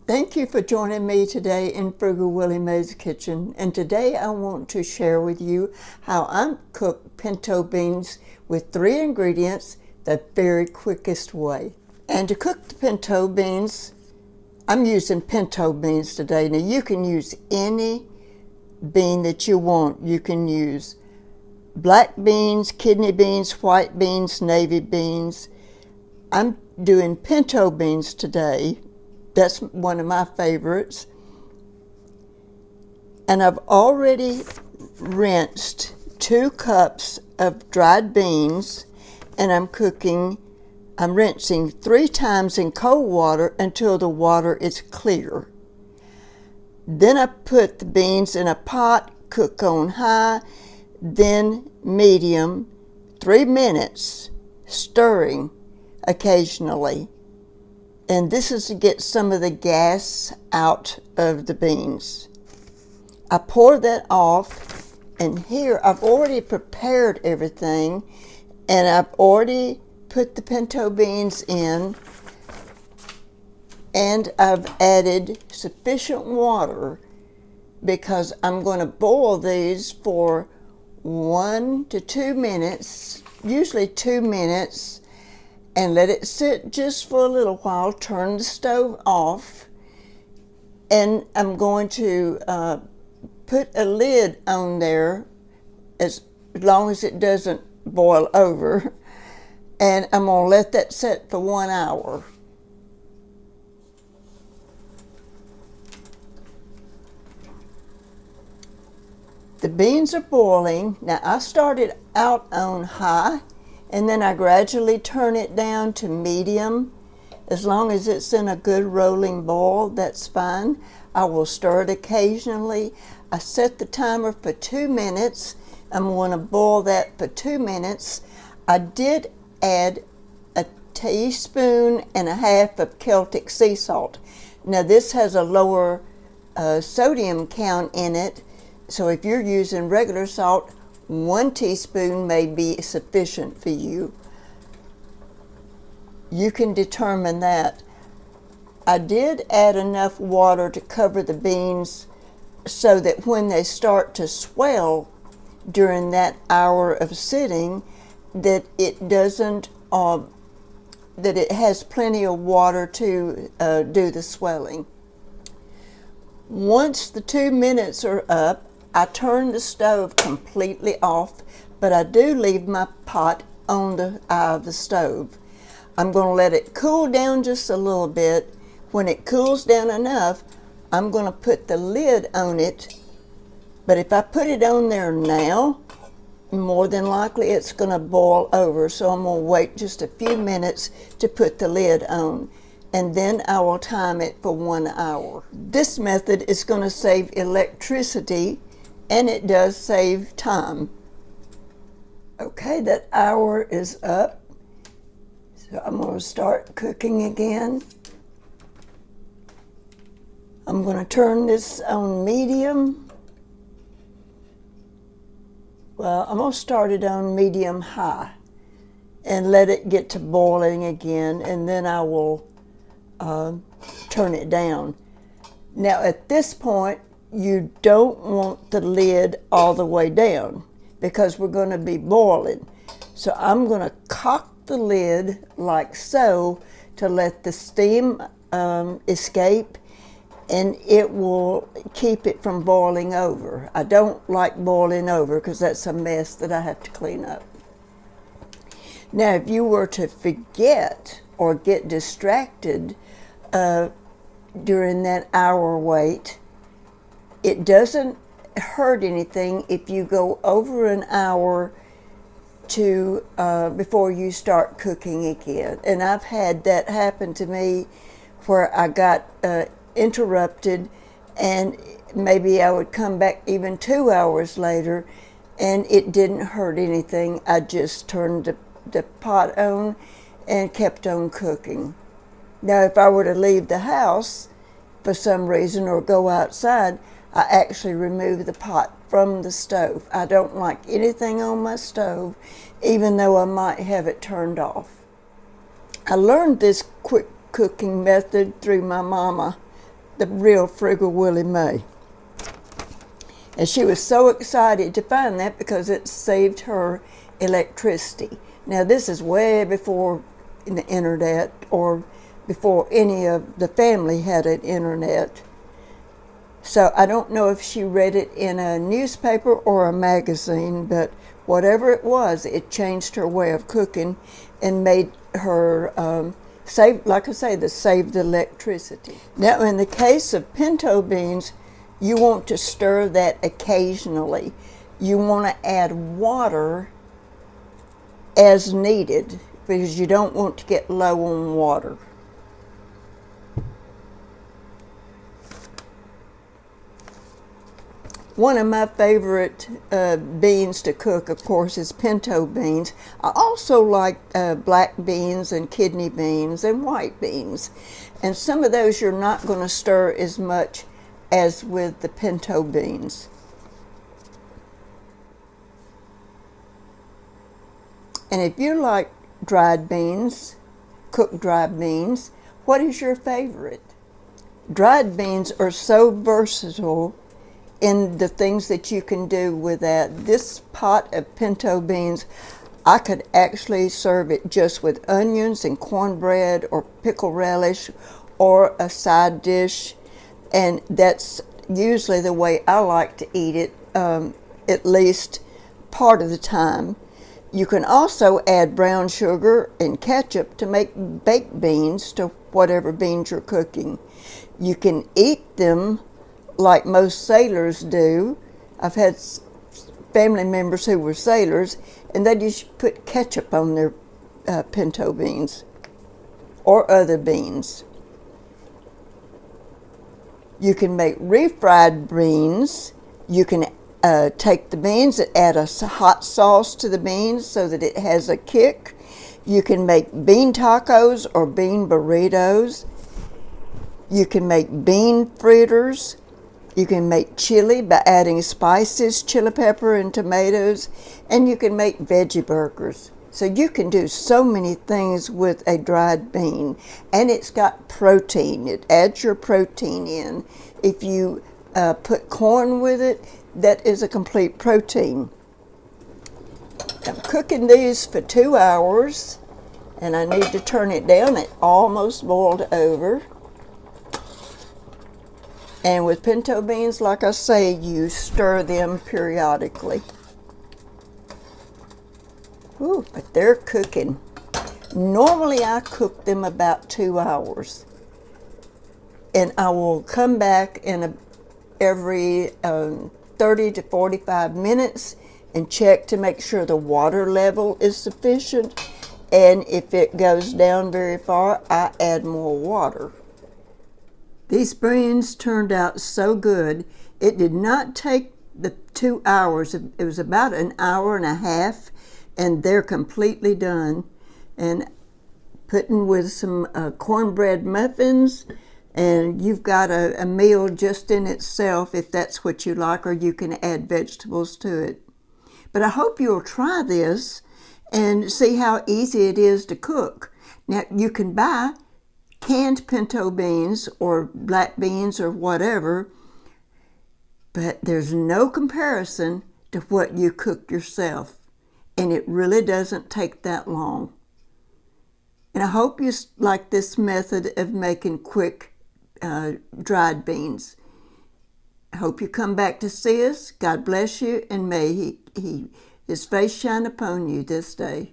Thank you for joining me today in Frugal Willie Mae's kitchen, and today I want to share with you how I cook pinto beans with 3 ingredients the very quickest way. And to cook the pinto beans, I'm using pinto beans today. Now you can use any bean that you want. You can use black beans, kidney beans, white beans, navy beans. I'm doing pinto beans today. That's one of my favorites. And I've already rinsed 2 cups of dried beans, and I'm rinsing 3 times in cold water until the water is clear. Then I put the beans in a pot, cook on high, then medium, 3 minutes, stirring occasionally. And this is to get some of the gas out of the beans. I pour that off, and here I've already prepared everything, and I've already put the pinto beans in, and I've added sufficient water because I'm going to boil these for 1 to 2 minutes, usually 2 minutes, and let it sit just for a little while. Turn the stove off, and I'm going to put a lid on there as long as it doesn't boil over, and I'm going to let that sit for 1 hour. The beans are boiling. Now I started out on high, and then I gradually turn it down to medium. As long as it's in a good rolling boil, that's fine. I will stir it occasionally. I set the timer for 2 minutes. I'm going to boil that for 2 minutes. I did add a teaspoon and a half of Celtic sea salt. Now this has a lower sodium count in it, so if you're using regular salt, 1 teaspoon may be sufficient for you. You can determine that. I did add enough water to cover the beans so that when they start to swell during that hour of sitting, that it doesn't, that it has plenty of water to do the swelling. Once the 2 minutes are up, I turn the stove completely off, but I do leave my pot on the eye of the stove. I'm going to let it cool down just a little bit. When it cools down enough, I'm going to put the lid on it. But if I put it on there now, more than likely it's going to boil over. So I'm going to wait just a few minutes to put the lid on, and then I will time it for 1 hour. This method is going to save electricity, and it does save time. Okay, that hour is up. So I'm going to start cooking again. I'm going to turn this on medium. Well, I'm going to start it on medium high and let it get to boiling again, and then I will turn it down. Now at this point, you don't want the lid all the way down because we're going to be boiling. So I'm going to cock the lid like so to let the steam escape, and it will keep it from boiling over. I don't like boiling over because that's a mess that I have to clean up. Now if you were to forget or get distracted during that hour wait, it doesn't hurt anything if you go over an hour to before you start cooking again. And I've had that happen to me where I got interrupted, and maybe I would come back even 2 hours later, and it didn't hurt anything. I just turned the pot on and kept on cooking. Now if I were to leave the house for some reason or go outside, I actually remove the pot from the stove. I don't like anything on my stove, even though I might have it turned off. I learned this quick cooking method through my mama. the real Frugal Willie Mae. And she was so excited to find that because it saved her electricity. Now this is way before the internet, or before any of the family had an internet. So I don't know if she read it in a newspaper or a magazine, but whatever it was, it changed her way of cooking and made her save, like I say, save the electricity. Now in the case of pinto beans, you want to stir that occasionally. You want to add water as needed because you don't want to get low on water. One of my favorite beans to cook, of course, is pinto beans. I also like black beans and kidney beans and white beans. And some of those you're not going to stir as much as with the pinto beans. And if you like dried beans, cooked dried beans, what is your favorite? Dried beans are so versatile in the things that you can do with that. This pot of pinto beans, I could actually serve it just with onions and cornbread or pickle relish or a side dish, and that's usually the way I like to eat it, at least part of the time. You can also add brown sugar and ketchup to make baked beans to whatever beans you're cooking. You can eat them like most sailors do. I've had family members who were sailors, and they just put ketchup on their pinto beans or other beans. You can make refried beans. You can take the beans and add a hot sauce to the beans so that it has a kick. You can make bean tacos or bean burritos. You can make bean fritters. You can make chili by adding spices, chili pepper and tomatoes, and you can make veggie burgers. So you can do so many things with a dried bean, and it's got protein. It adds your protein in. If you put corn with it, that is a complete protein. I'm cooking these for 2 hours, and I need to turn it down. It almost boiled over. And with pinto beans, like I say, you stir them periodically. Ooh, but they're cooking. Normally I cook them about 2 hours. And I will come back in every 30 to 45 minutes and check to make sure the water level is sufficient. And if it goes down very far, I add more water. These beans turned out so good. It did not take the 2 hours. It was about an hour and a half, and they're completely done. And putting with some cornbread muffins, and you've got a meal just in itself if that's what you like, or you can add vegetables to it. But I hope you'll try this and see how easy it is to cook. Now, you can buy canned pinto beans or black beans or whatever, but there's no comparison to what you cook yourself, and it really doesn't take that long. And I hope you like this method of making quick dried beans. I hope you come back to see us. God bless you, and may His face shine upon you this day.